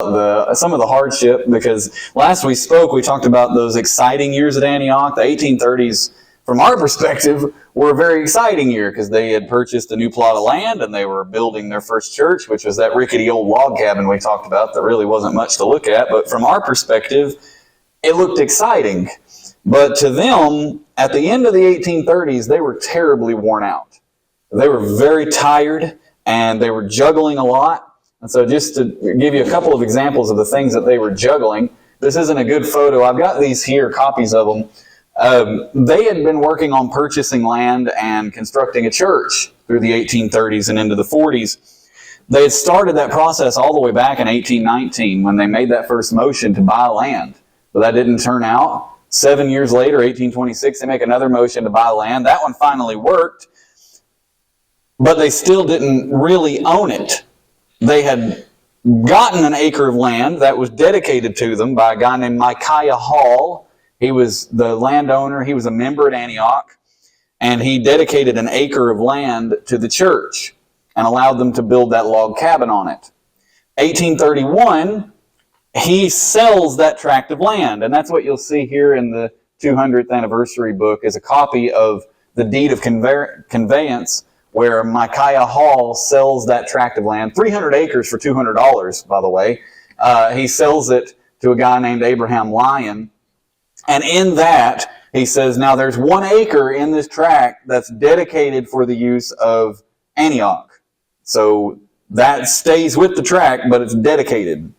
some of the hardship, because last we spoke, we talked about those exciting years at Antioch. The 1830s, from our perspective, were a very exciting year because they had purchased a new plot of land and they were building their first church, which was that rickety old log cabin we talked about that really wasn't much to look at. But from our perspective, it looked exciting. But to them, at the end of the 1830s, they were terribly worn out. They were very tired and they were juggling a lot. And so just to give you a couple of examples of the things that they were juggling, this isn't a good photo. I've got these here, copies of them. They had been working on purchasing land and constructing a church through the 1830s and into the 40s. They had started that process all the way back in 1819 when they made that first motion to buy land. But that didn't turn out. 7 years later, 1826, they make another motion to buy land. That one finally worked, but they still didn't really own it. They had gotten an acre of land that was dedicated to them by a guy named Micaiah Hall. He was the landowner. He was a member at Antioch, and he dedicated an acre of land to the church and allowed them to build that log cabin on it. 1831, he sells that tract of land, and that's what you'll see here in the 200th anniversary book is a copy of the deed of conveyance where Micaiah Hall sells that tract of land, 300 acres for $200, by the way. He sells it to a guy named Abraham Lyon. And in that, he says, now there's 1 acre in this tract that's dedicated for the use of Antioch. So that stays with the tract, but it's dedicated.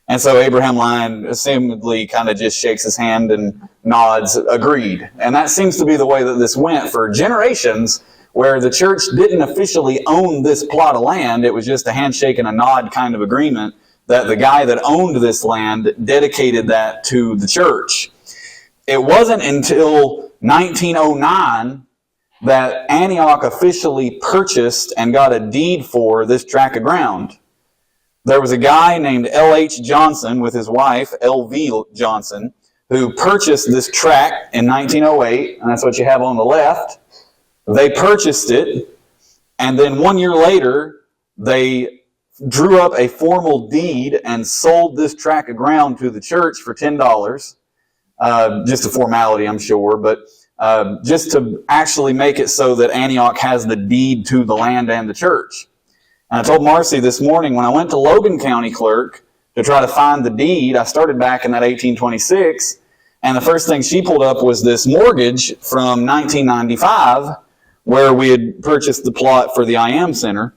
And so Abraham Lyon assumedly kind of just shakes his hand and nods, agreed. And that seems to be the way that this went for generations, where the church didn't officially own this plot of land. It was just a handshake and a nod kind of agreement that the guy that owned this land dedicated that to the church. It wasn't until 1909 that Antioch officially purchased and got a deed for this tract of ground. There was a guy named L.H. Johnson with his wife, L.V. Johnson, who purchased this tract in 1908, and that's what you have on the left. They purchased it, and then 1 year later, they drew up a formal deed and sold this tract of ground to the church for $10. Just a formality, I'm sure, but just to actually make it so that Antioch has the deed to the land and the church. And I told Marcy this morning, when I went to Logan County Clerk to try to find the deed, I started back in that 1826, and the first thing she pulled up was this mortgage from 1995, where we had purchased the plot for the I Am Center.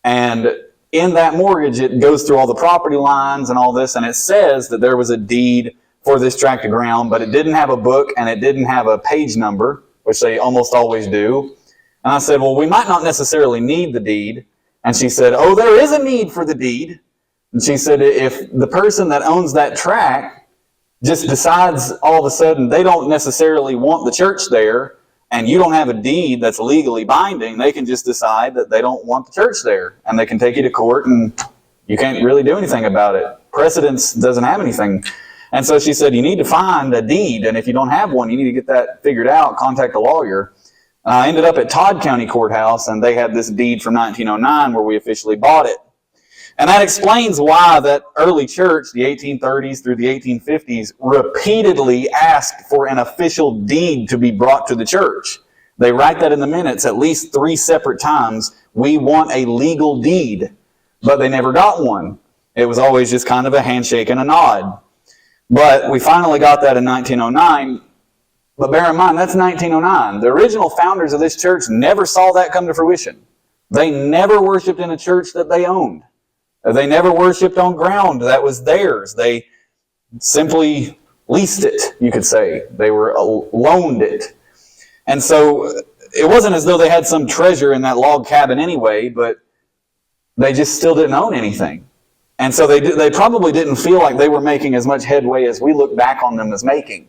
And in that mortgage, it goes through all the property lines and all this, and it says that there was a deed for this tract of ground, but it didn't have a book and it didn't have a page number, which they almost always do. And I said, well, we might not necessarily need the deed. And she said, oh, there is a need for the deed. And she said, if the person that owns that tract just decides all of a sudden they don't necessarily want the church there, and you don't have a deed that's legally binding, they can just decide that they don't want the church there. And they can take you to court and you can't really do anything about it. Precedence doesn't have anything. And so she said, you need to find a deed, and if you don't have one, you need to get that figured out, contact a lawyer. I ended up at Todd County Courthouse, and they had this deed from 1909 where we officially bought it. And that explains why that early church, the 1830s through the 1850s, repeatedly asked for an official deed to be brought to the church. They write that in the minutes at least 3 separate times. We want a legal deed. But they never got one. It was always just kind of a handshake and a nod. But we finally got that in 1909. But bear in mind, that's 1909. The original founders of this church never saw that come to fruition. They never worshiped in a church that they owned. They never worshiped on ground that was theirs. They simply leased it, you could say. They were loaned it. And so it wasn't as though they had some treasure in that log cabin anyway, but they just still didn't own anything. And so they probably didn't feel like they were making as much headway as we look back on them as making,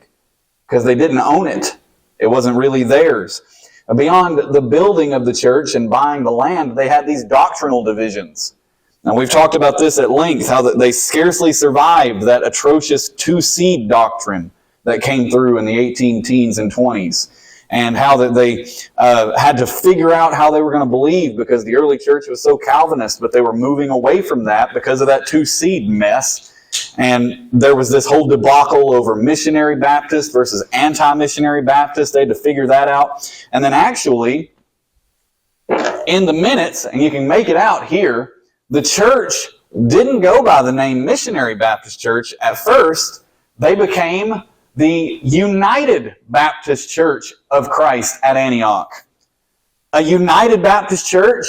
because they didn't own it. It wasn't really theirs. Beyond the building of the church and buying the land, they had these doctrinal divisions. Now, we've talked about this at length, how they scarcely survived that atrocious 2-seed doctrine that came through in the 18 teens and 20s. and how that they had to figure out how they were going to believe because the early church was so Calvinist, but they were moving away from that because of that two-seed mess. And there was this whole debacle over missionary Baptist versus anti-missionary Baptist. They had to figure that out. And then actually, in the minutes, and you can make it out here, the church didn't go by the name Missionary Baptist Church at first. They became the United Baptist Church of Christ at Antioch. A United Baptist Church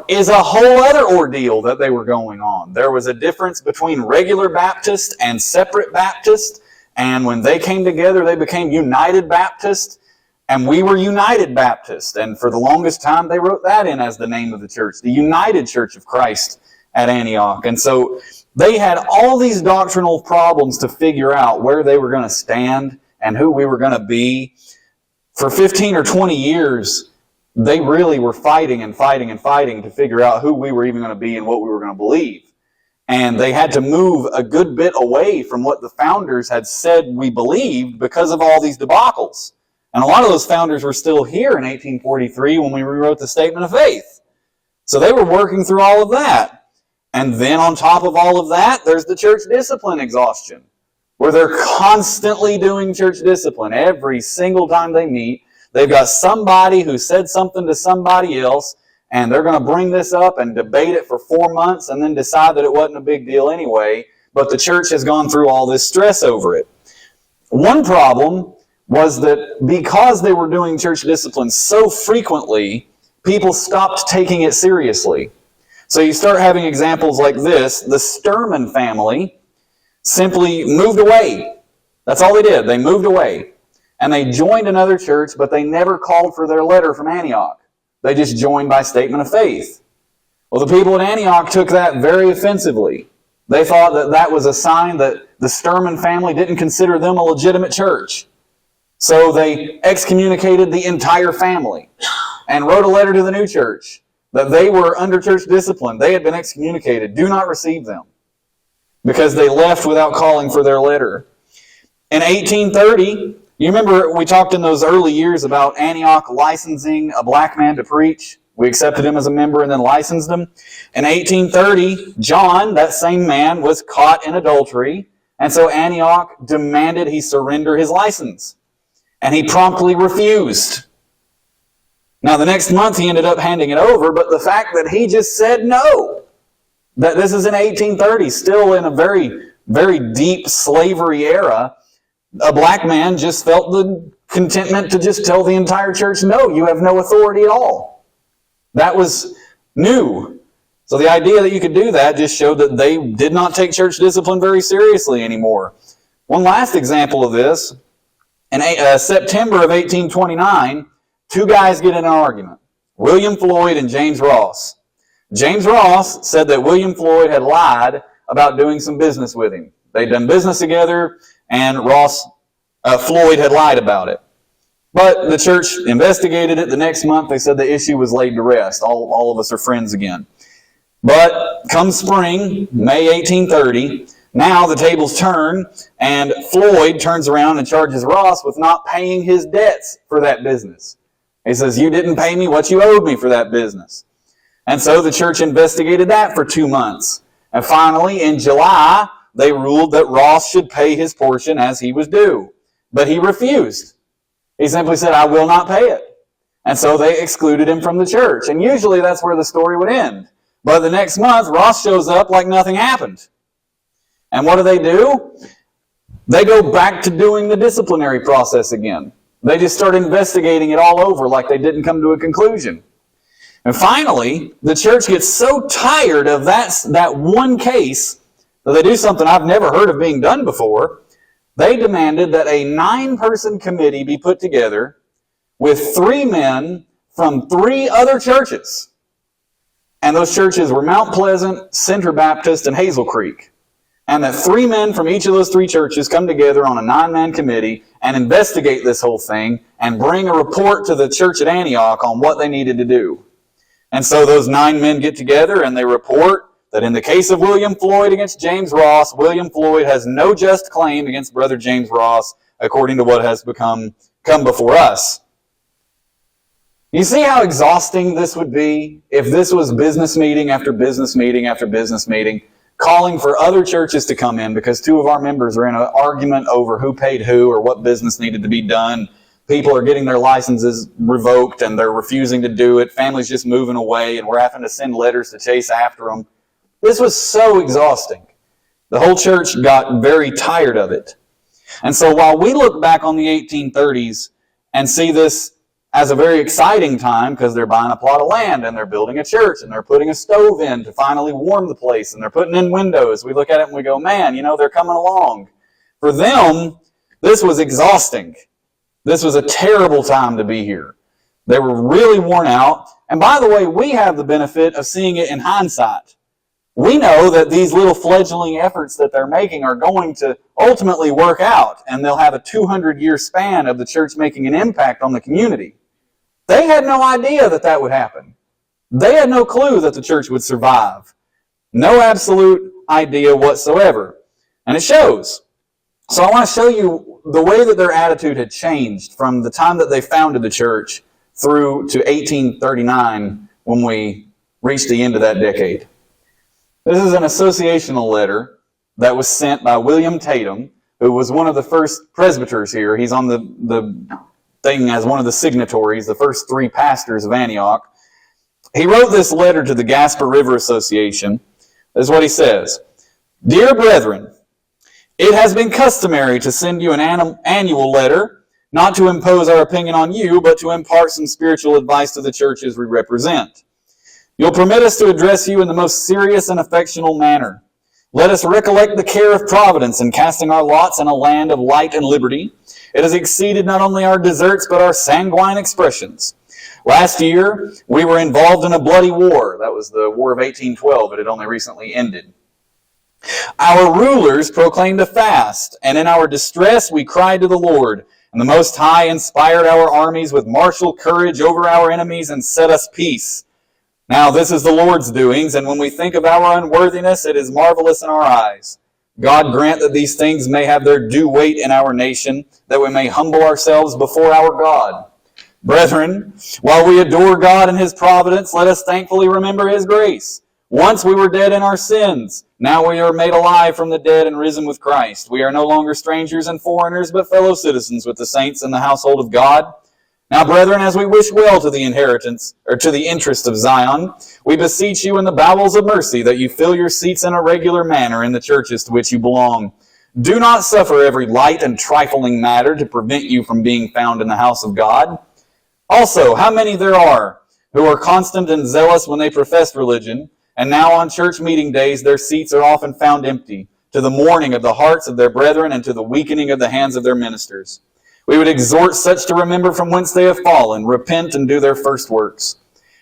is a whole other ordeal that they were going on. There was a difference between regular Baptist and separate Baptist, and when they came together, they became United Baptist, and we were United Baptist. And for the longest time, they wrote that in as the name of the church, the United Church of Christ at Antioch. And so they had all these doctrinal problems to figure out where they were going to stand and who we were going to be. For 15 or 20 years, they really were fighting and fighting and fighting to figure out who we were even going to be and what we were going to believe. And they had to move a good bit away from what the founders had said we believed because of all these debacles. And a lot of those founders were still here in 1843 when we rewrote the Statement of Faith. So they were working through all of that. And then on top of all of that, there's the church discipline exhaustion, where they're constantly doing church discipline every single time they meet. They've got somebody who said something to somebody else, and they're going to bring this up and debate it for 4 months and then decide that it wasn't a big deal anyway, but the church has gone through all this stress over it. One problem was that because they were doing church discipline so frequently, people stopped taking it seriously. So you start having examples like this. The Sturman family simply moved away. That's all they did. They moved away. And they joined another church, but they never called for their letter from Antioch. They just joined by statement of faith. Well, the people at Antioch took that very offensively. They thought that that was a sign that the Sturman family didn't consider them a legitimate church. So they excommunicated the entire family and wrote a letter to the new church that they were under church discipline. They had been excommunicated. Do not receive them, because they left without calling for their letter. In 1830, you remember we talked in those early years about Antioch licensing a black man to preach. We accepted him as a member and then licensed him. In 1830, John, that same man, was caught in adultery, and so Antioch demanded he surrender his license. And he promptly refused. Now, the next month he ended up handing it over, but the fact that he just said no, that this is in 1830, still in a very, very deep slavery era, a black man just felt the contentment to just tell the entire church, no, you have no authority at all. That was new. So the idea that you could do that just showed that they did not take church discipline very seriously anymore. One last example of this. In September of 1829, two guys get in an argument, William Floyd and James Ross. James Ross said that William Floyd had lied about doing some business with him. They'd done business together, and Floyd had lied about it. But the church investigated it. The next month, they said the issue was laid to rest. All of us are friends again. But come spring, May 1830, now the tables turn, and Floyd turns around and charges Ross with not paying his debts for that business. He says, you didn't pay me what you owed me for that business. And so the church investigated that for 2 months. And finally, in July, they ruled that Ross should pay his portion as he was due. But he refused. He simply said, I will not pay it. And so they excluded him from the church. And usually that's where the story would end. But the next month, Ross shows up like nothing happened. And what do? They go back to doing the disciplinary process again. They just start investigating it all over like they didn't come to a conclusion. And finally, the church gets so tired of that one case that they do something I've never heard of being done before. They demanded that a 9-person committee be put together with 3 men from 3 other churches. And those churches were Mount Pleasant, Center Baptist, and Hazel Creek. And that 3 men from each of those 3 churches come together on a 9-man committee and investigate this whole thing and bring a report to the church at Antioch on what they needed to do. And so those 9 men get together and they report that in the case of William Floyd against James Ross, William Floyd has no just claim against Brother James Ross, according to what has become come before us. You see how exhausting this would be if this was business meeting after business meeting after business meeting, calling for other churches to come in because two of our members are in an argument over who paid who or what business needed to be done. People are getting their licenses revoked and they're refusing to do it. Families just moving away and we're having to send letters to chase after them. This was so exhausting. The whole church got very tired of it. And so while we look back on the 1830s and see this as a very exciting time because they're buying a plot of land and they're building a church and they're putting a stove in to finally warm the place and they're putting in windows, we look at it and we go, man, they're coming along. For them, this was exhausting. This was a terrible time to be here. They were really worn out. And by the way, we have the benefit of seeing it in hindsight. We know that these little fledgling efforts that they're making are going to ultimately work out, and they'll have a 200-year span of the church making an impact on the community. They had no idea that that would happen. They had no clue that the church would survive. No absolute idea whatsoever. And it shows. So I want to show you the way that their attitude had changed from the time that they founded the church through to 1839 when we reached the end of that decade. This is an associational letter that was sent by William Tatum, who was one of the first presbyters here. He's on the thing as one of the signatories, the first 3 pastors of Antioch. He wrote this letter to the Gasper River Association. This is what he says. Dear brethren, it has been customary to send you an annual letter, not to impose our opinion on you, but to impart some spiritual advice to the churches we represent. You'll permit us to address you in the most serious and affectional manner. Let us recollect the care of Providence in casting our lots in a land of light and liberty. It has exceeded not only our deserts, but our sanguine expressions. Last year, we were involved in a bloody war. That was the War of 1812. It had only recently ended. Our rulers proclaimed a fast, and in our distress we cried to the Lord, and the Most High inspired our armies with martial courage over our enemies and set us peace. Now this is the Lord's doings, and when we think of our unworthiness, it is marvelous in our eyes. God grant that these things may have their due weight in our nation, that we may humble ourselves before our God. Brethren, while we adore God and His providence, let us thankfully remember His grace. Once we were dead in our sins, now we are made alive from the dead and risen with Christ. We are no longer strangers and foreigners, but fellow citizens with the saints in the household of God. Now, brethren, as we wish well to the inheritance, or to the interest of Zion, we beseech you in the bowels of mercy that you fill your seats in a regular manner in the churches to which you belong. Do not suffer every light and trifling matter to prevent you from being found in the house of God. Also, how many there are who are constant and zealous when they profess religion, and now on church meeting days their seats are often found empty, to the mourning of the hearts of their brethren and to the weakening of the hands of their ministers. We would exhort such to remember from whence they have fallen, repent, and do their first works.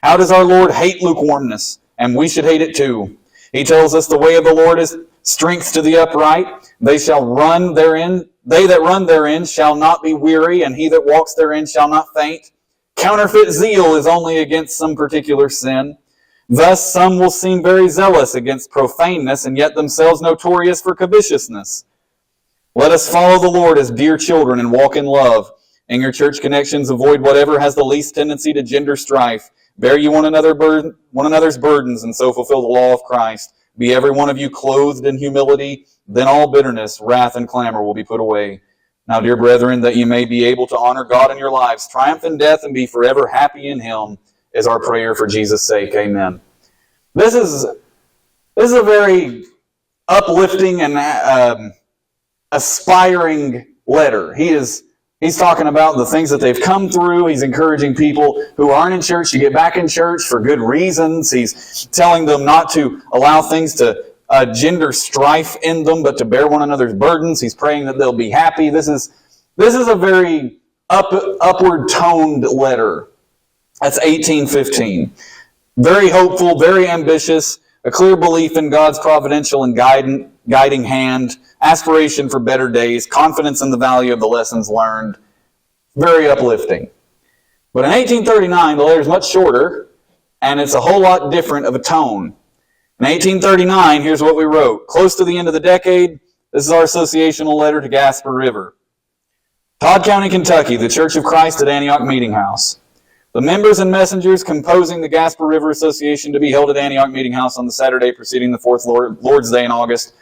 How does our Lord hate lukewarmness? And we should hate it too. He tells us the way of the Lord is strength to the upright. They that run therein shall not be weary, and he that walks therein shall not faint. Counterfeit zeal is only against some particular sin. Thus some will seem very zealous against profaneness, and yet themselves notorious for covetousness. Let us follow the Lord as dear children and walk in love. In your church connections, avoid whatever has the least tendency to gender strife. Bear you one another's burdens, and so fulfill the law of Christ. Be every one of you clothed in humility. Then all bitterness, wrath, and clamor will be put away. Now, dear brethren, that you may be able to honor God in your lives, triumph in death, and be forever happy in Him, is our prayer for Jesus' sake. Amen. This is a very uplifting and aspiring letter. He's talking about the things that they've come through. He's encouraging people who aren't in church to get back in church for good reasons. He's telling them not to allow things to gender strife in them, but to bear one another's burdens. He's praying that they'll be happy. This is a very upward toned letter. That's 1815. Very hopeful, very ambitious, a clear belief in God's providential and guiding hand, aspiration for better days, confidence in the value of the lessons learned. Very uplifting. But in 1839, the letter is much shorter, and it's a whole lot different of a tone. In 1839, here's what we wrote. Close to the end of the decade, this is our associational letter to Gasper River. Todd County, Kentucky, the Church of Christ at Antioch Meeting House. The members and messengers composing the Gasper River Association to be held at Antioch Meeting House on the Saturday preceding the fourth Lord's Day in August.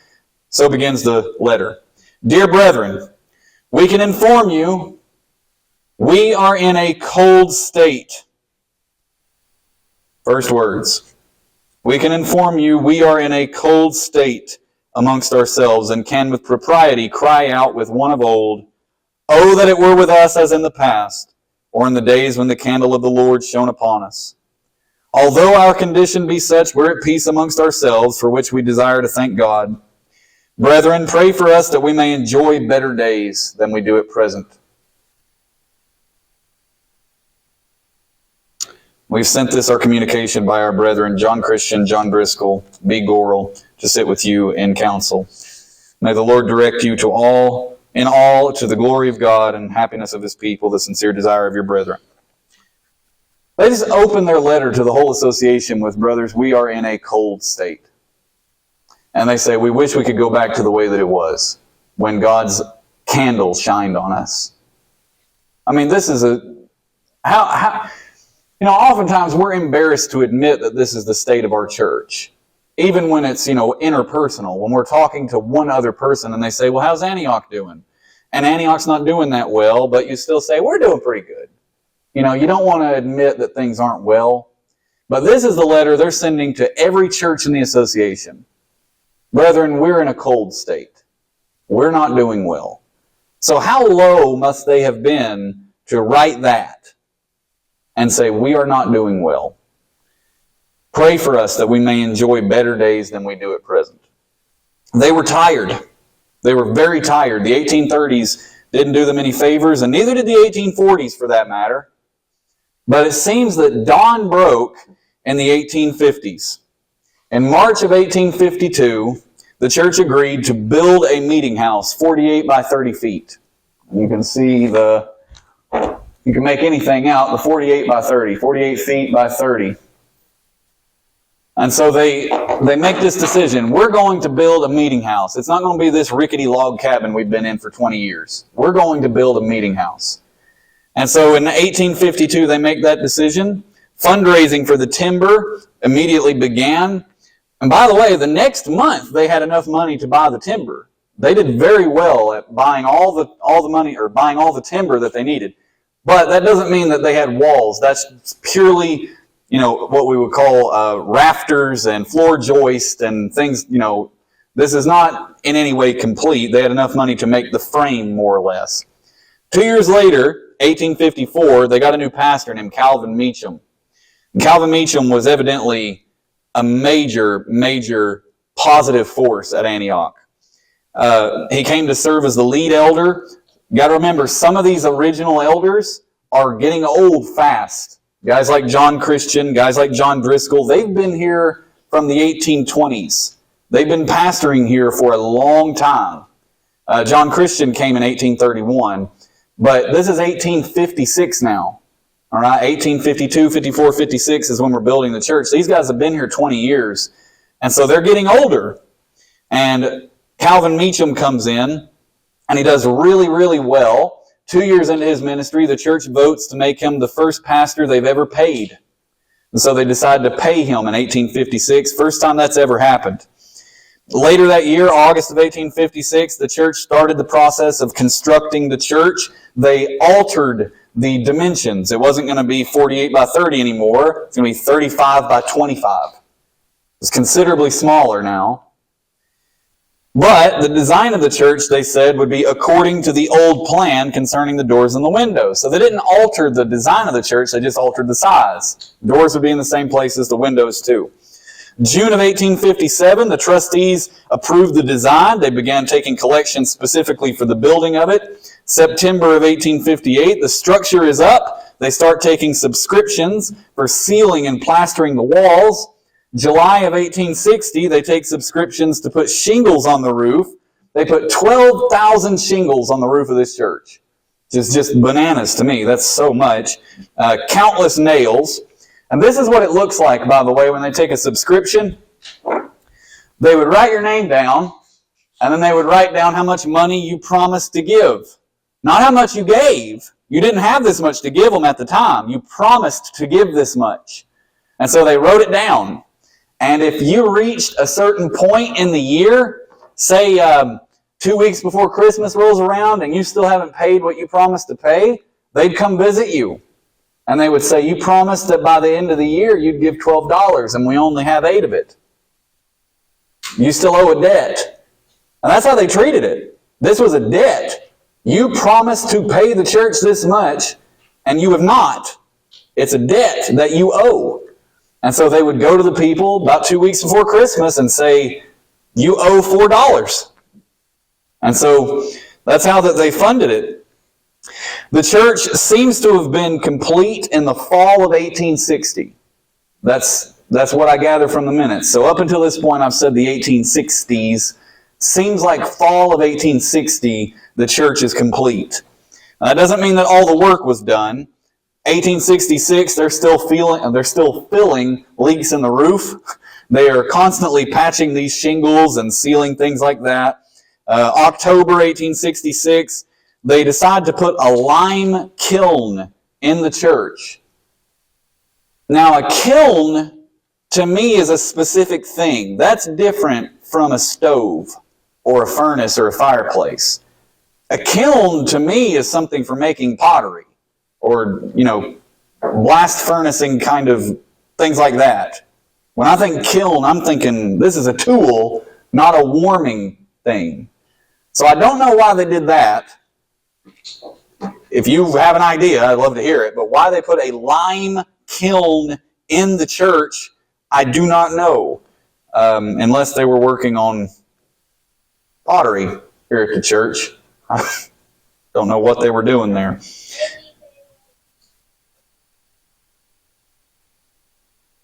So begins the letter. Dear brethren, we can inform you we are in a cold state. First words. We can inform you we are in a cold state amongst ourselves, and can with propriety cry out with one of old, Oh, that it were with us as in the past, or in the days when the candle of the Lord shone upon us. Although our condition be such, we're at peace amongst ourselves, for which we desire to thank God. Brethren, pray for us that we may enjoy better days than we do at present. We've sent this, our communication, by our brethren, John Christian, John Driscoll, B. Gorel, to sit with you in council. May the Lord direct you to all, in all, to the glory of God and happiness of His people, the sincere desire of your brethren. They just open their letter to the whole association with, brothers, we are in a cold state. And they say, we wish we could go back to the way that it was, when God's candle shined on us. I mean, this is oftentimes we're embarrassed to admit that this is the state of our church. Even when it's, interpersonal. When we're talking to one other person and they say, well, how's Antioch doing? And Antioch's not doing that well, but you still say, we're doing pretty good. You don't want to admit that things aren't well. But this is the letter they're sending to every church in the association. Brethren, we're in a cold state. We're not doing well. So how low must they have been to write that and say, we are not doing well? Pray for us that we may enjoy better days than we do at present. They were tired. They were very tired. The 1830s didn't do them any favors, and neither did the 1840s for that matter. But it seems that dawn broke in the 1850s. In March of 1852, the church agreed to build a meeting house 48 by 30 feet. You can see you can make anything out, the 48 by 30, 48 feet by 30. And so they make this decision. We're going to build a meeting house. It's not going to be this rickety log cabin we've been in for 20 years. We're going to build a meeting house. And so in 1852, they make that decision. Fundraising for the timber immediately began. And by the way, the next month, they had enough money to buy the timber. They did very well at buying all the money, or buying all the timber that they needed. But that doesn't mean that they had walls. That's purely, what we would call rafters and floor joists and things. This is not in any way complete. They had enough money to make the frame, more or less. 2 years later, 1854, they got a new pastor named Calvin Meacham. Calvin Meacham was evidently a major, major positive force at Antioch. He came to serve as the lead elder. You got to remember, some of these original elders are getting old fast. Guys like John Christian, guys like John Driscoll, they've been here from the 1820s. They've been pastoring here for a long time. John Christian came in 1831, but this is 1856 now. All right, 1852, 54, 56 is when we're building the church. These guys have been here 20 years, and so they're getting older. And Calvin Meacham comes in, and he does really, really well. 2 years into his ministry, the church votes to make him the first pastor they've ever paid. And so they decide to pay him in 1856. First time that's ever happened. Later that year, August of 1856, the church started the process of constructing the church. They altered the dimensions. It wasn't going to be 48 by 30 anymore. It's going to be 35 by 25. It's considerably smaller now. But the design of the church, they said, would be according to the old plan concerning the doors and the windows. So they didn't alter the design of the church, they just altered the size. Doors would be in the same place as the windows too. June of 1857, the trustees approved the design. They began taking collections specifically for the building of it. September of 1858, the structure is up. They start taking subscriptions for sealing and plastering the walls. July of 1860, they take subscriptions to put shingles on the roof. They put 12,000 shingles on the roof of this church. Which is just bananas to me. That's so much. Countless nails. And this is what it looks like, by the way, when they take a subscription. They would write your name down, and then they would write down how much money you promised to give. Not how much you gave. You didn't have this much to give them at the time. You promised to give this much. And so they wrote it down. And if you reached a certain point in the year, say 2 weeks before Christmas rolls around and you still haven't paid what you promised to pay, they'd come visit you. And they would say, you promised that by the end of the year you'd give $12 and we only have 8 of it. You still owe a debt. And that's how they treated it. This was a debt. You promised to pay the church this much and you have not. It's a debt that you owe. And so they would go to the people about 2 weeks before Christmas and say, you owe $4. And so that's how that they funded it. The church seems to have been complete in the fall of 1860. That's what I gather from the minutes. So up until this point, I've said the 1860s. Seems like fall of 1860, the church is complete. Now, that doesn't mean that all the work was done. 1866, they're still filling leaks in the roof. They are constantly patching these shingles and sealing things like that. October 1866, they decide to put a lime kiln in the church. Now, a kiln, to me, is a specific thing. That's different from a stove or a furnace or a fireplace. A kiln, to me, is something for making pottery or, blast furnacing kind of things like that. When I think kiln, I'm thinking this is a tool, not a warming thing. So I don't know why they did that. If you have an idea, I'd love to hear it. But why they put a lime kiln in the church, I do not know. Unless they were working on pottery here at the church. I don't know what they were doing there.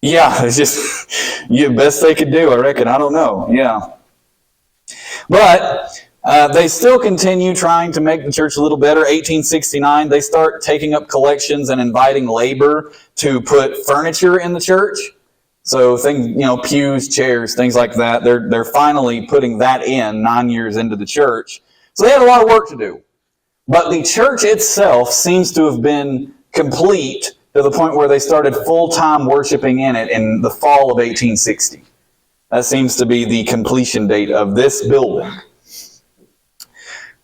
Yeah, it's just the best they could do, I reckon. I don't know. Yeah. But they still continue trying to make the church a little better. 1869, they start taking up collections and inviting labor to put furniture in the church. So things, pews, chairs, things like that. They're finally putting that in 9 years into the church. So they had a lot of work to do. But the church itself seems to have been complete to the point where they started full-time worshiping in it in the fall of 1860. That seems to be the completion date of this building.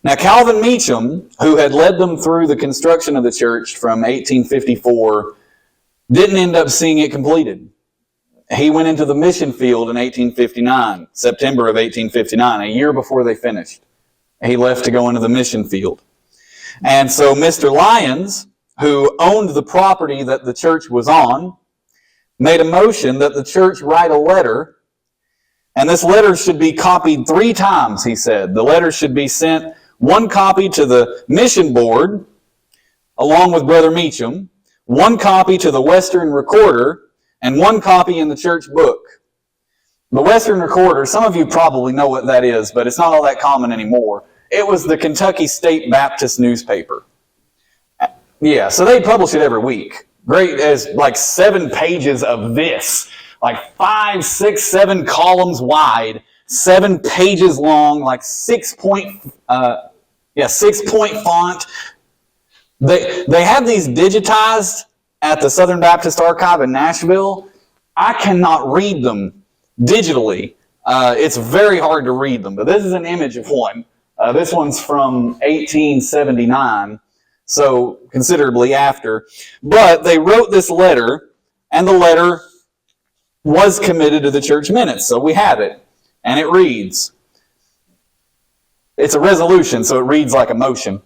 Now, Calvin Meacham, who had led them through the construction of the church from 1854, didn't end up seeing it completed. He went into the mission field in 1859, September of 1859, a year before they finished. He left to go into the mission field. And so Mr. Lyons, who owned the property that the church was on, made a motion that the church write a letter, and this letter should be copied 3 times, he said. The letter should be sent, 1 copy to the mission board, along with Brother Meacham, 1 copy to the Western Recorder, and 1 copy in the church book. The Western Recorder, some of you probably know what that is, but it's not all that common anymore. It was the Kentucky State Baptist newspaper. Yeah, so they publish it every week. Great, as like 7 pages of this, like 5, 6, 7 columns wide, 7 pages long, like 6-point font. They have these digitized at the Southern Baptist Archive in Nashville. I cannot read them digitally. It's very hard to read them, but this is an image of one. This one's from 1879, so considerably after. But they wrote this letter, and the letter was committed to the church minutes, so we have it. And it reads, it's a resolution, so it reads like a motion.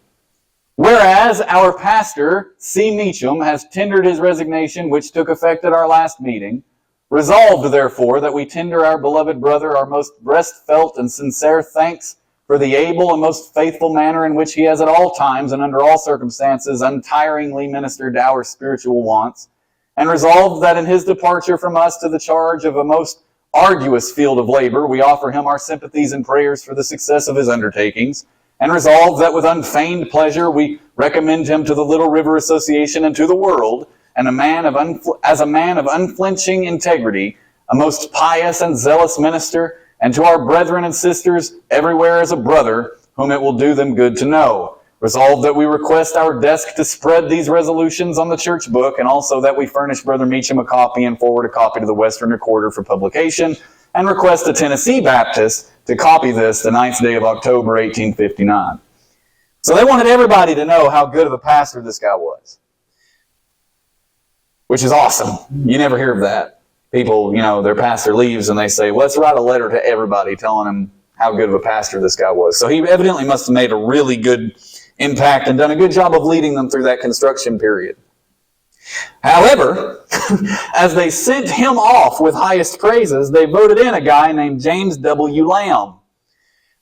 Whereas our pastor, C. Meacham, has tendered his resignation, which took effect at our last meeting, resolved, therefore, that we tender our beloved brother our most breast-felt and sincere thanks for the able and most faithful manner in which he has at all times and under all circumstances untiringly ministered to our spiritual wants, and resolved that in his departure from us to the charge of a most arduous field of labor, we offer him our sympathies and prayers for the success of his undertakings, and resolved that with unfeigned pleasure we recommend him to the Little River Association and to the world, and as a man of unflinching integrity, a most pious and zealous minister, and to our brethren and sisters everywhere as a brother, whom it will do them good to know. Resolved that we request our desk to spread these resolutions on the church book, and also that we furnish Brother Meacham a copy and forward a copy to the Western Recorder for publication, and request the Tennessee Baptist to copy this the 9th day of October, 1859. So they wanted everybody to know how good of a pastor this guy was, which is awesome. You never hear of that. People, their pastor leaves and they say, well, let's write a letter to everybody telling them how good of a pastor this guy was. So he evidently must have made a really good impact and done a good job of leading them through that construction period. However, as they sent him off with highest praises, they voted in a guy named James W. Lamb.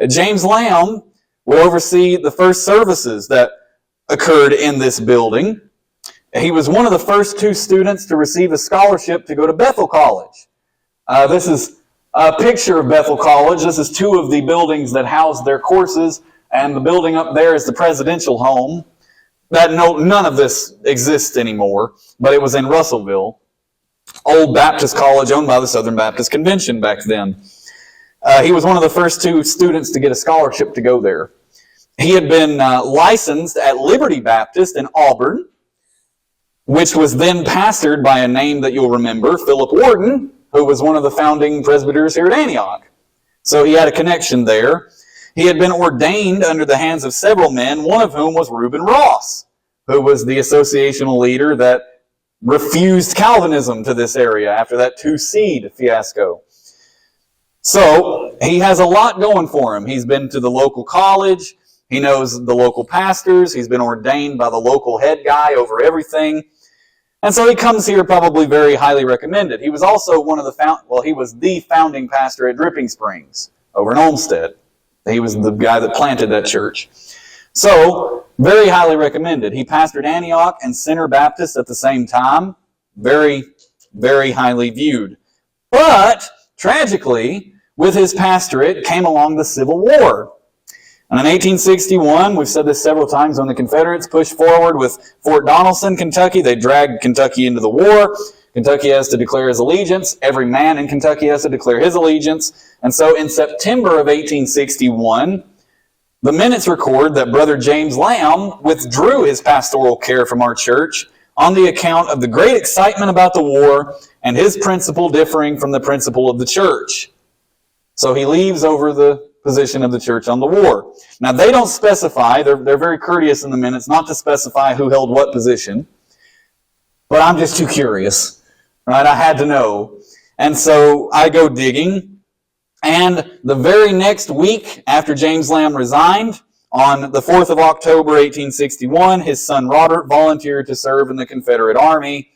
James Lamb would oversee the first services that occurred in this building. He was one of the first 2 students to receive a scholarship to go to Bethel College. This is a picture of Bethel College. This is 2 of the buildings that housed their courses, and the building up there is the presidential home. None of this exists anymore, but it was in Russellville. Old Baptist college owned by the Southern Baptist Convention back then. He was one of the first 2 students to get a scholarship to go there. He had been licensed at Liberty Baptist in Auburn, which was then pastored by a name that you'll remember, Philip Warden, who was one of the founding presbyters here at Antioch. So he had a connection there. He had been ordained under the hands of several men, one of whom was Reuben Ross, who was the associational leader that refused Calvinism to this area after that 2-seed fiasco. So he has a lot going for him. He's been to the local college. He knows the local pastors. He's been ordained by the local head guy over everything. And so he comes here probably very highly recommended. He was also he was the founding pastor at Dripping Springs over in Olmsted. He was the guy that planted that church. So, very highly recommended. He pastored Antioch and Center Baptist at the same time. Very, very highly viewed. But, tragically, with his pastorate came along the Civil War. And in 1861, we've said this several times, when the Confederates pushed forward with Fort Donelson, Kentucky, they dragged Kentucky into the war. Kentucky has to declare his allegiance. Every man in Kentucky has to declare his allegiance. And so in September of 1861, the minutes record that Brother James Lamb withdrew his pastoral care from our church on the account of the great excitement about the war and his principle differing from the principle of the church. So he leaves over the position of the church on the war. Now they don't specify, they're very courteous in the minutes not to specify who held what position, but I'm just too curious. Right, I had to know. And so I go digging, and the very next week after James Lamb resigned, on the 4th of October, 1861, his son Robert volunteered to serve in the Confederate Army,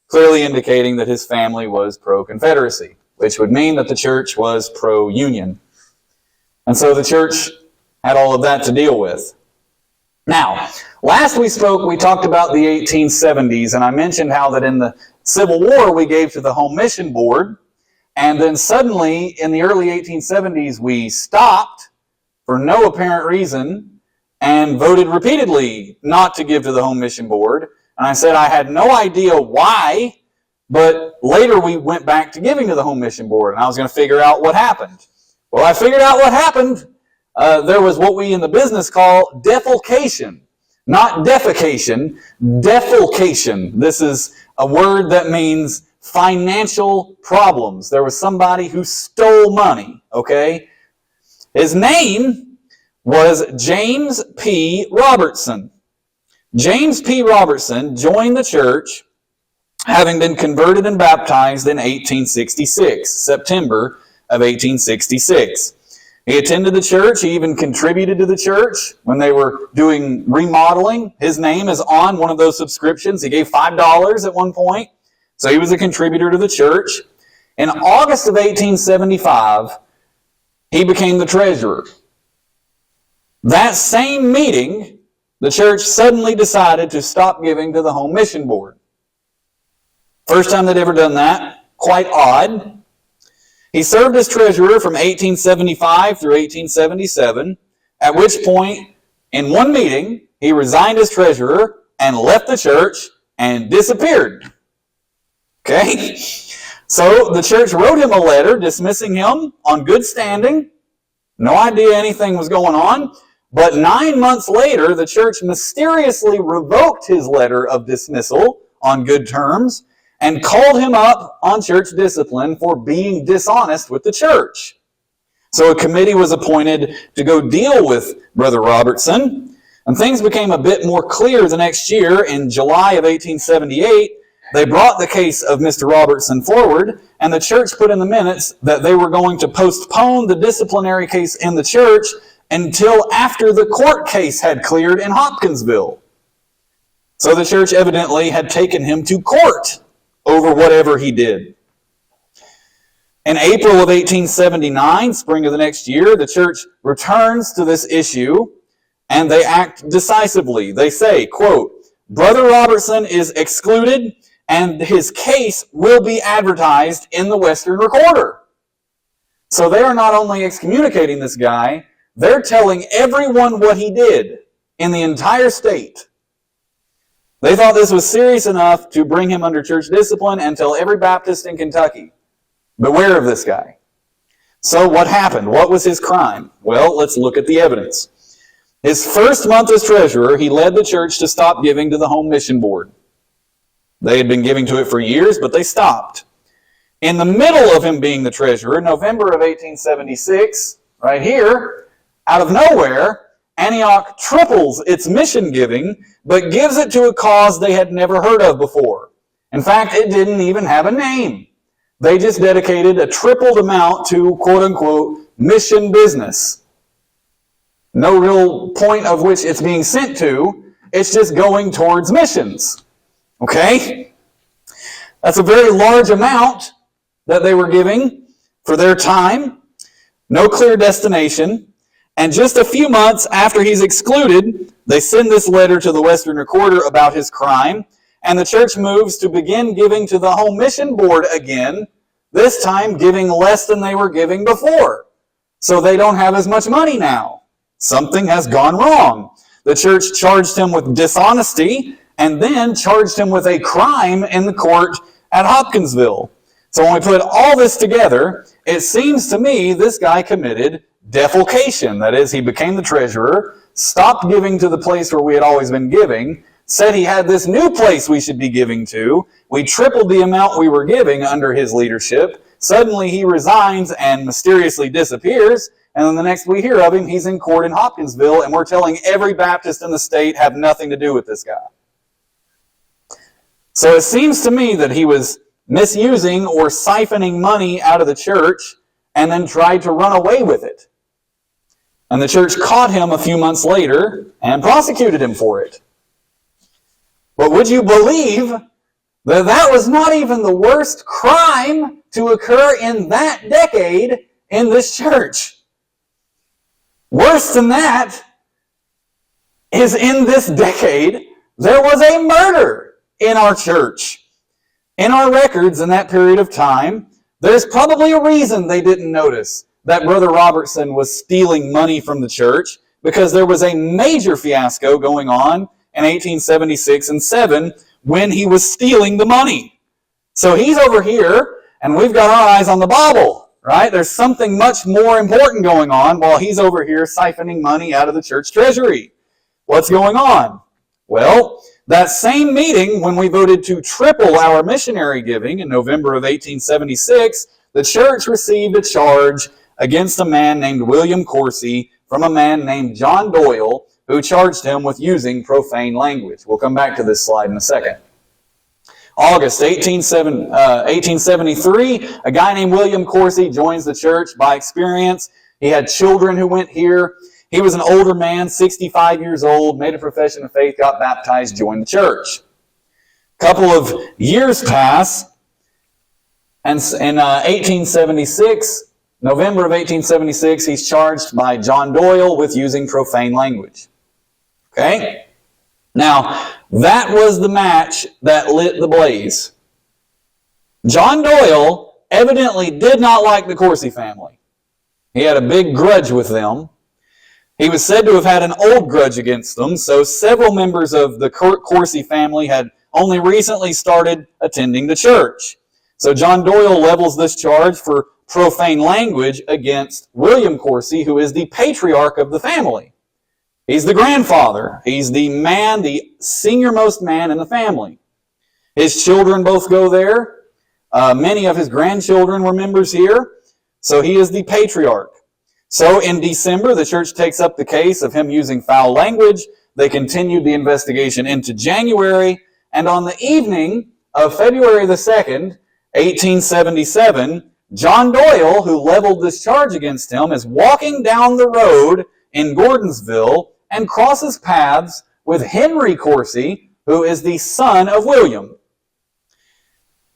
clearly indicating that his family was pro-Confederacy, which would mean that the church was pro-Union. And so the church had all of that to deal with. Now, last we spoke, we talked about the 1870s, and I mentioned how that in the Civil War we gave to the Home Mission Board, and then suddenly in the early 1870s we stopped for no apparent reason and voted repeatedly not to give to the Home Mission Board. And I said I had no idea why, but later we went back to giving to the Home Mission Board, and I was going to figure out what happened. Well, I figured out what happened. There was what we in the business call defalcation. Not defecation, defalcation. This is a word that means financial problems. There was somebody who stole money, okay? His name was James P. Robertson. James P. Robertson joined the church having been converted and baptized in 1866, September of 1866. He attended the church. He even contributed to the church when they were doing remodeling. His name is on one of those subscriptions. He gave $5 at one point. So he was a contributor to the church. In August of 1875, he became the treasurer. That same meeting, the church suddenly decided to stop giving to the Home Mission Board. First time they'd ever done that. Quite odd. He served as treasurer from 1875 through 1877, at which point, in one meeting, he resigned as treasurer and left the church and disappeared. Okay? So the church wrote him a letter dismissing him on good standing. No idea anything was going on. But 9 months later, the church mysteriously revoked his letter of dismissal on good terms and called him up on church discipline for being dishonest with the church. So a committee was appointed to go deal with Brother Robertson, and things became a bit more clear the next year. In July of 1878, they brought the case of Mr. Robertson forward, and the church put in the minutes that they were going to postpone the disciplinary case in the church until after the court case had cleared in Hopkinsville. So the church evidently had taken him to court over whatever he did. In April of 1879, spring of the next year, the church returns to this issue, and they act decisively. They say, quote, Brother Robertson is excluded, and his case will be advertised in the Western Recorder. So they are not only excommunicating this guy, they're telling everyone what he did in the entire state. They thought this was serious enough to bring him under church discipline and tell every Baptist in Kentucky, beware of this guy. So what happened? What was his crime? Well, let's look at the evidence. His first month as treasurer, he led the church to stop giving to the Home Mission Board. They had been giving to it for years, but they stopped. In the middle of him being the treasurer, November of 1876, right here, out of nowhere, Antioch triples its mission giving, but gives it to a cause they had never heard of before. In fact, it didn't even have a name. They just dedicated a tripled amount to, quote-unquote, mission business. No real point of which it's being sent to. It's just going towards missions. Okay? That's a very large amount that they were giving for their time. No clear destination. And just a few months after he's excluded, they send this letter to the Western Recorder about his crime, and the church moves to begin giving to the Home Mission Board again, this time giving less than they were giving before. So they don't have as much money now. Something has gone wrong. The church charged him with dishonesty and then charged him with a crime in the court at Hopkinsville. So when we put all this together, it seems to me this guy committed defalcation. That is, he became the treasurer, stopped giving to the place where we had always been giving, said he had this new place we should be giving to. We tripled the amount we were giving under his leadership. Suddenly he resigns and mysteriously disappears, and then the next we hear of him, he's in court in Hopkinsville, and we're telling every Baptist in the state have nothing to do with this guy. So it seems to me that he was misusing or siphoning money out of the church and then tried to run away with it. And the church caught him a few months later and prosecuted him for it. But would you believe that that was not even the worst crime to occur in that decade in this church? Worse than that is in this decade, there was a murder in our church. In our records in that period of time, there's probably a reason they didn't notice that Brother Robertson was stealing money from the church, because there was a major fiasco going on in 1876 and 7 when he was stealing the money. So he's over here, and we've got our eyes on the bauble, right? There's something much more important going on while he's over here siphoning money out of the church treasury. What's going on? Well, that same meeting when we voted to triple our missionary giving in November of 1876, the church received a charge against a man named William Coursey from a man named John Doyle, who charged him with using profane language. We'll come back to this slide in a second. August 1873, a guy named William Coursey joins the church by experience. He had children who went here. He was an older man, 65 years old, made a profession of faith, got baptized, joined the church. A couple of years pass, and in 1876, November of 1876, he's charged by John Doyle with using profane language. Okay? Now, that was the match that lit the blaze. John Doyle evidently did not like the Coursey family. He had a big grudge with them. He was said to have had an old grudge against them, so several members of the Coursey family had only recently started attending the church. So John Doyle levels this charge for profane language against William Coursey, who is the patriarch of the family. He's the grandfather. He's the man, the senior-most man in the family. His children both go there. Many of his grandchildren were members here. So he is the patriarch. So in December, the church takes up the case of him using foul language. They continued the investigation into January. And on the evening of February the 2nd, 1877, John Doyle, who leveled this charge against him, is walking down the road in Gordonsville and crosses paths with Henry Coursey, who is the son of William.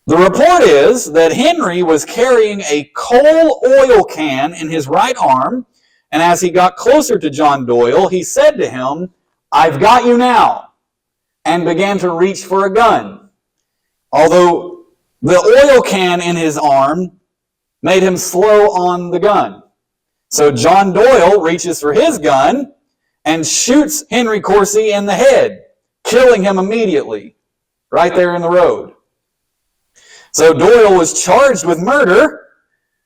The report is that Henry was carrying a coal oil can in his right arm, and as he got closer to John Doyle, he said to him, "I've got you now," and began to reach for a gun. Although the oil can in his arm made him slow on the gun. So John Doyle reaches for his gun and shoots Henry Coursey in the head, killing him immediately, right there in the road. So Doyle was charged with murder.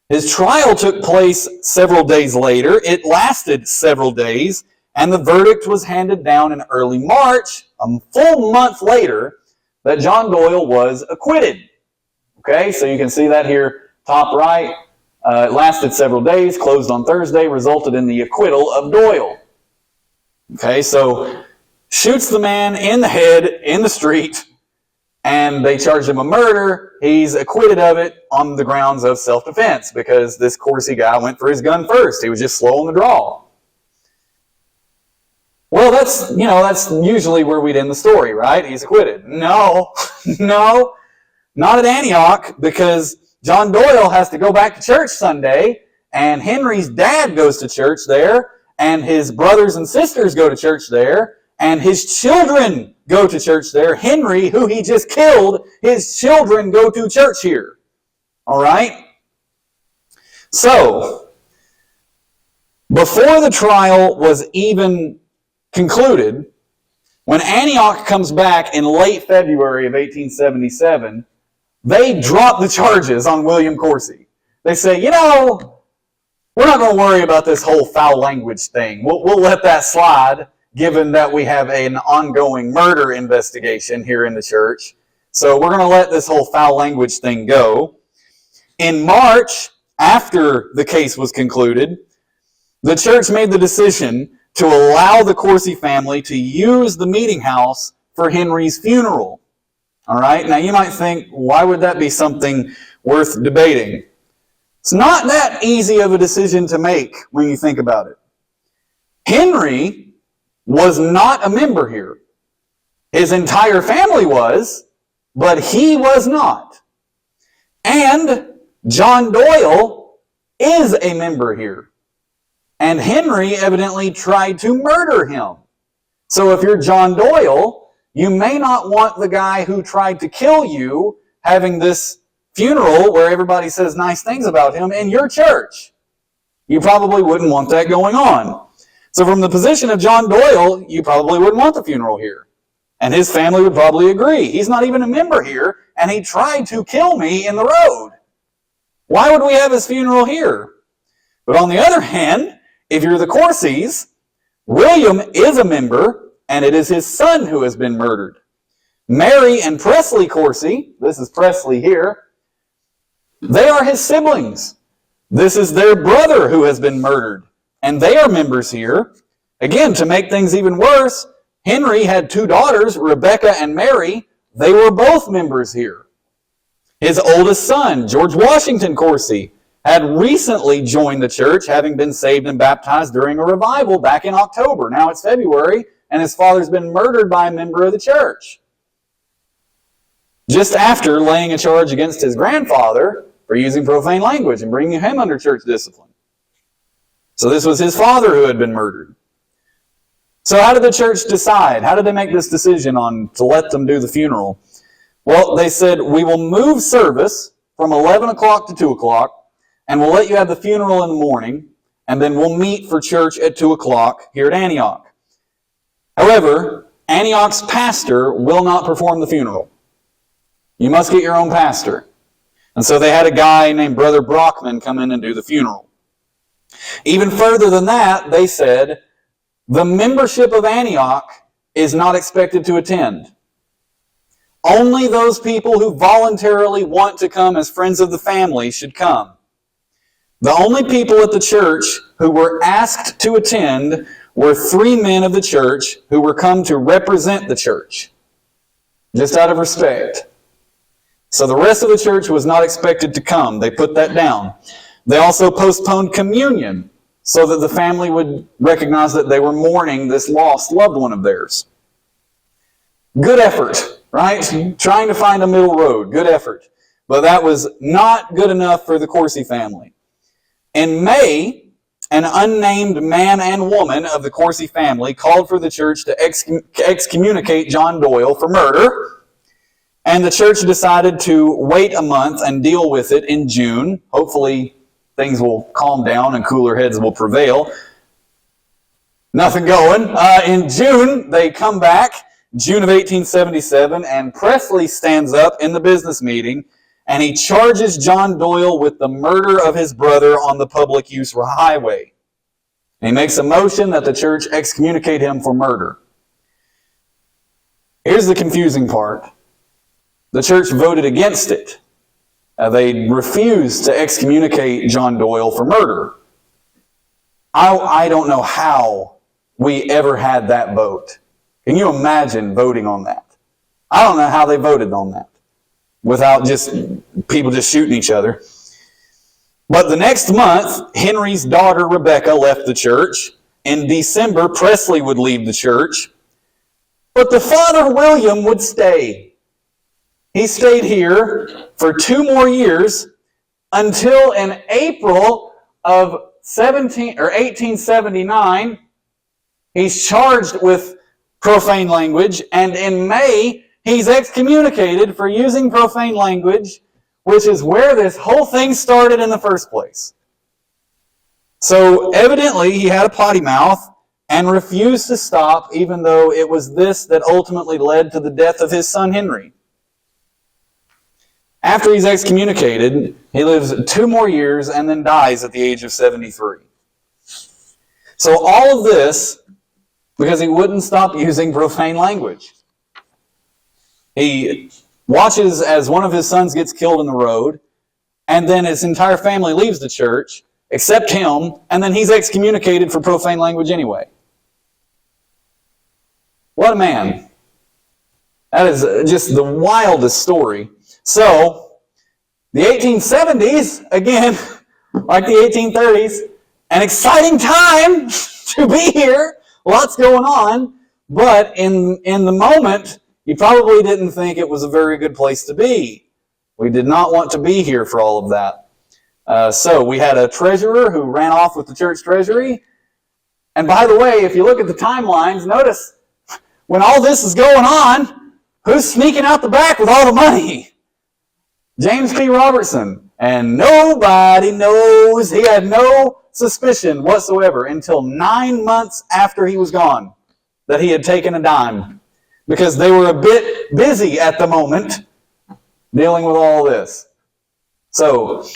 His trial took place several days later. It lasted several days, and the verdict was handed down in early March, a full month later, that John Doyle was acquitted. Okay, so you can see that here, top right. It lasted several days, closed on Thursday, resulted in the acquittal of Doyle. Okay, so shoots the man in the head in the street, and they charged him of murder. He's acquitted of it on the grounds of self-defense because this Coursey guy went for his gun first. He was just slow on the draw. Well, that's usually where we'd end the story, right? He's acquitted. No, not at Antioch, because John Doyle has to go back to church Sunday, and Henry's dad goes to church there, and his brothers and sisters go to church there, and his children go to church there. Henry, who he just killed, his children go to church here. All right? So, before the trial was even concluded, when Antioch comes back in late February of 1877, they drop the charges on William Coursey. They say, we're not going to worry about this whole foul language thing. We'll let that slide, given that we have an ongoing murder investigation here in the church. So we're going to let this whole foul language thing go. In March, after the case was concluded, the church made the decision to allow the Coursey family to use the meeting house for Henry's funeral. All right? Now you might think, why would that be something worth debating? It's not that easy of a decision to make when you think about it. Henry was not a member here. His entire family was, but he was not. And John Doyle is a member here. And Henry evidently tried to murder him. So if you're John Doyle, you may not want the guy who tried to kill you having this funeral where everybody says nice things about him in your church. You probably wouldn't want that going on. So from the position of John Doyle, you probably wouldn't want the funeral here. And his family would probably agree. He's not even a member here, and he tried to kill me in the road. Why would we have his funeral here? But on the other hand, if you're the Courseys, William is a member, and it is his son who has been murdered. Mary and Presley Coursey, this is Presley here, they are his siblings. This is their brother who has been murdered, and they are members here. Again, to make things even worse, Henry had two daughters, Rebecca and Mary. They were both members here. His oldest son, George Washington Coursey, had recently joined the church, having been saved and baptized during a revival back in October. Now it's February, and his father's been murdered by a member of the church, just after laying a charge against his grandfather for using profane language and bringing him under church discipline. So this was his father who had been murdered. So how did the church decide? How did they make this decision on to let them do the funeral? Well, they said, we will move service from 11 o'clock to 2 o'clock, and we'll let you have the funeral in the morning, and then we'll meet for church at 2 o'clock here at Antioch. However, Antioch's pastor will not perform the funeral. You must get your own pastor. And so they had a guy named Brother Brockman come in and do the funeral. Even further than that, they said, the membership of Antioch is not expected to attend. Only those people who voluntarily want to come as friends of the family should come. The only people at the church who were asked to attend were 3 men of the church who were come to represent the church, just out of respect. So the rest of the church was not expected to come. They put that down. They also postponed communion so that the family would recognize that they were mourning this lost loved one of theirs. Good effort, right? Trying to find a middle road. Good effort. But that was not good enough for the Corsi family. In May, an unnamed man and woman of the Corsi family called for the church to excommunicate John Doyle for murder, and the church decided to wait a month and deal with it in June. Hopefully things will calm down and cooler heads will prevail. Nothing going. In June, they come back, June of 1877, and Presley stands up in the business meeting and he charges John Doyle with the murder of his brother on the public use highway. He makes a motion that the church excommunicate him for murder. Here's the confusing part. The church voted against it. They refused to excommunicate John Doyle for murder. I don't know how we ever had that vote. Can you imagine voting on that? I don't know how they voted on that without just people just shooting each other. But the next month, Henry's daughter Rebecca left the church. In December, Presley would leave the church. But the father, William, would stay. He stayed here for 2 more years until in April of 1879, he's charged with profane language, and in May, he's excommunicated for using profane language, which is where this whole thing started in the first place. So evidently, he had a potty mouth and refused to stop, even though it was this that ultimately led to the death of his son Henry. After he's excommunicated, he lives 2 more years and then dies at the age of 73. So all of this because he wouldn't stop using profane language. He watches as one of his sons gets killed in the road, and then his entire family leaves the church, except him, and then he's excommunicated for profane language anyway. What a man. That is just the wildest story. So, the 1870s, again, like the 1830s, an exciting time to be here. Lots going on, but in the moment, you probably didn't think it was a very good place to be. We did not want to be here for all of that. So we had a treasurer who ran off with the church treasury. And by the way, if you look at the timelines, notice when all this is going on, who's sneaking out the back with all the money? James P. Robertson. And nobody knows, he had no suspicion whatsoever until 9 months after he was gone that he had taken a dime, because they were a bit busy at the moment dealing with all this. So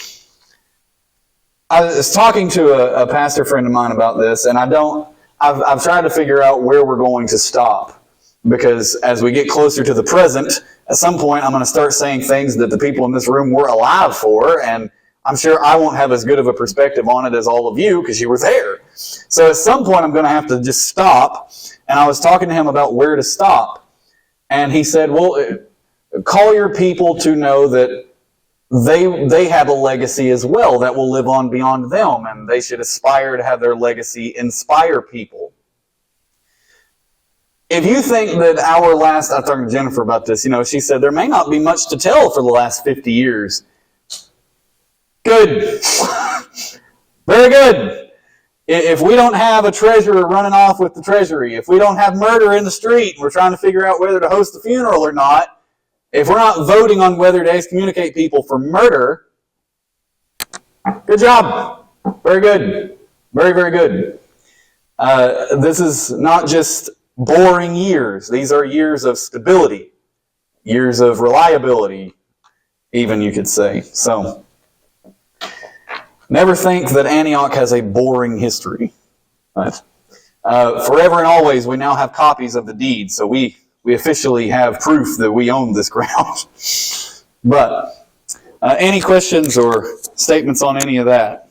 I was talking to a pastor friend of mine about this, and I've tried to figure out where we're going to stop, because as we get closer to the present, at some point I'm going to start saying things that the people in this room were alive for, and I'm sure I won't have as good of a perspective on it as all of you because you were there. So at some point I'm going to have to just stop. And I was talking to him about where to stop. And he said, well, call your people to know that they have a legacy as well that will live on beyond them. And they should aspire to have their legacy inspire people. If you think that I was talking to Jennifer about this, she said there may not be much to tell for the last 50 years. Good. Very good. If we don't have a treasurer running off with the treasury, if we don't have murder in the street, and we're trying to figure out whether to host the funeral or not, if we're not voting on whether to excommunicate people for murder, good job. Very good. Very, very good. This is not just boring years. These are years of stability, years of reliability, even you could say. So, never think that Antioch has a boring history. But forever and always, we now have copies of the deed, so we officially have proof that we own this ground. But any questions or statements on any of that?